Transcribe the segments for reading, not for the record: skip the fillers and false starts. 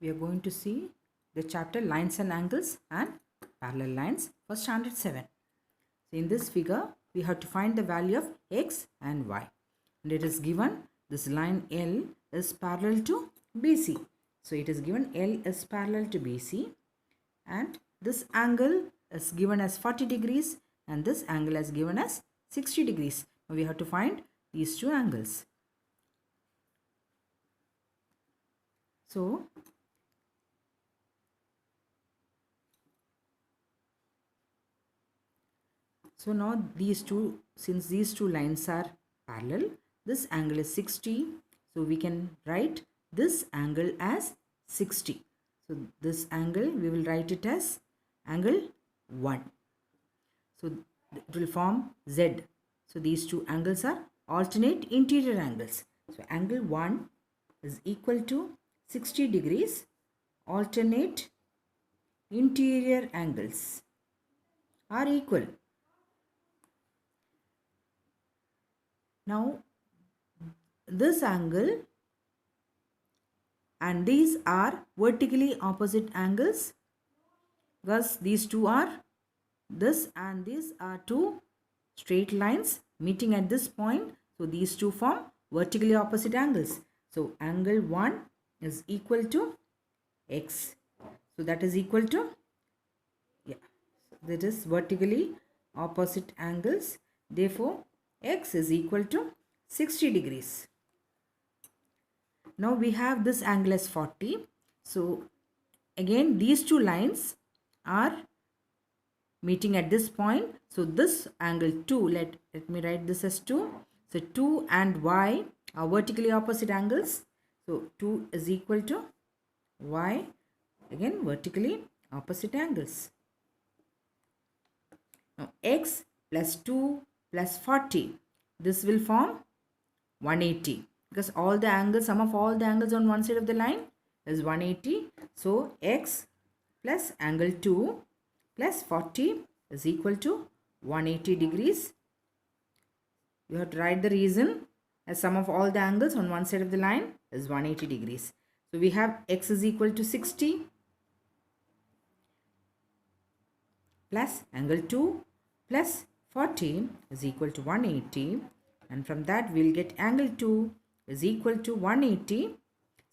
we are going to see the chapter Lines and Angles and Parallel Lines for Standard 7. So in this figure, we have to find the value of x and y. And it is given this line L is parallel to BC. So it is given L is parallel to BC, and this angle is given as 40 degrees and this angle is given as 60 degrees. Now we have to find these two angles. So now since these two lines are parallel, this angle is 60. So we can write this angle as 60. So this angle, we will write it as angle 1. So it will form Z. So these two angles are alternate interior angles. So angle 1 is equal to 60 degrees. Alternate interior angles are equal. Now this angle and these are vertically opposite angles, because these two are, this and these are two straight lines meeting at this point. So these two form vertically opposite angles. So angle 1 is equal to x. So that is equal to, that is vertically opposite angles. Therefore x is equal to 60 degrees. Now we have this angle as 40. So again these two lines are meeting at this point. So this angle 2, let me write this as 2. So 2 and y are vertically opposite angles. So 2 is equal to y, again vertically opposite angles. Now x plus 2 plus 40, this will form 180, because all the angles, sum of all the angles on one side of the line is 180. So x plus angle 2 plus 40 is equal to 180 degrees. You have to write the reason, as sum of all the angles on one side of the line is 180 degrees. So we have x is equal to 60 plus angle 2 plus 40 is equal to 180, and from that we will get angle 2 is equal to 180.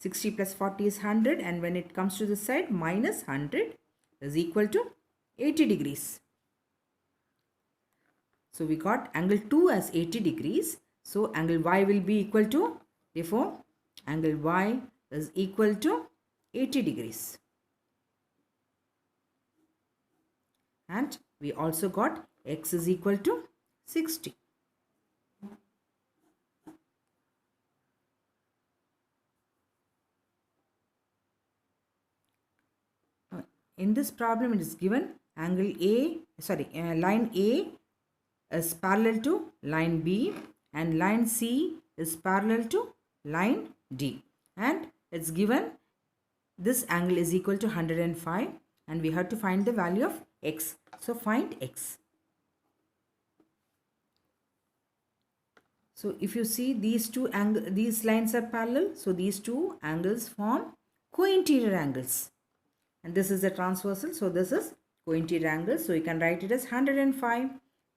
60 plus 40 is 100, and when it comes to this side, minus 100 is equal to 80 degrees. So we got angle 2 as 80 degrees. So angle y will be equal to, therefore angle y is equal to 80 degrees. And we also got x is equal to 60. In this problem, it is given line A is parallel to line B and line C is parallel to line D, and it's given this angle is equal to 105, and we have to find the value of x. So find x. So if you see these lines are parallel, so these two angles form co-interior angles, and this is the transversal, so this is co-interior angle. So you can write it as 105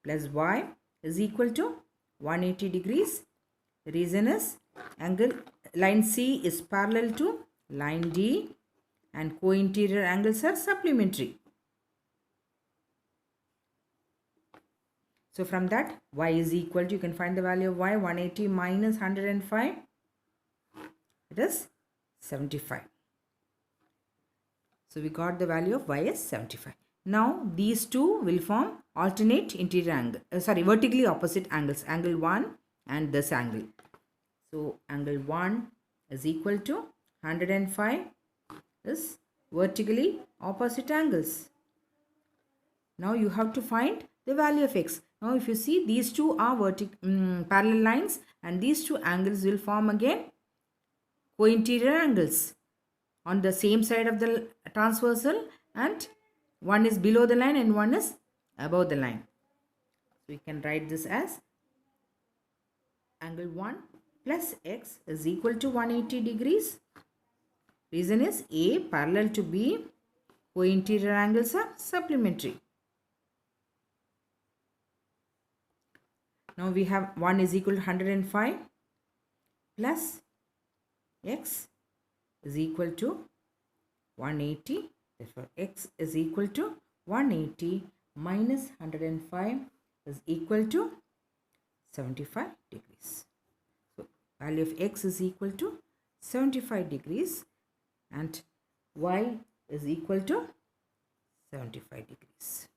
plus y is equal to 180 degrees. The reason is line C is parallel to line D and co-interior angles are supplementary. So from that, y is equal to, you can find the value of y, 180 minus 105, it is 75. So we got the value of y as 75. Now these two will form alternate interior angle, vertically opposite angles, angle 1 and this angle. So angle 1 is equal to 105 is vertically opposite angles. Now you have to find the value of x. Now if you see, these two are parallel lines, and these two angles will form again co-interior angles on the same side of the transversal, and one is below the line and one is above the line. So we can write this as angle 1 plus x is equal to 180 degrees. Reason is A parallel to B, co-interior angles are supplementary. Now we have 1 is equal to 105 plus x is equal to 180. Therefore, x is equal to 180 minus 105 is equal to 75 degrees. So, value of x is equal to 75 degrees and y is equal to 75 degrees.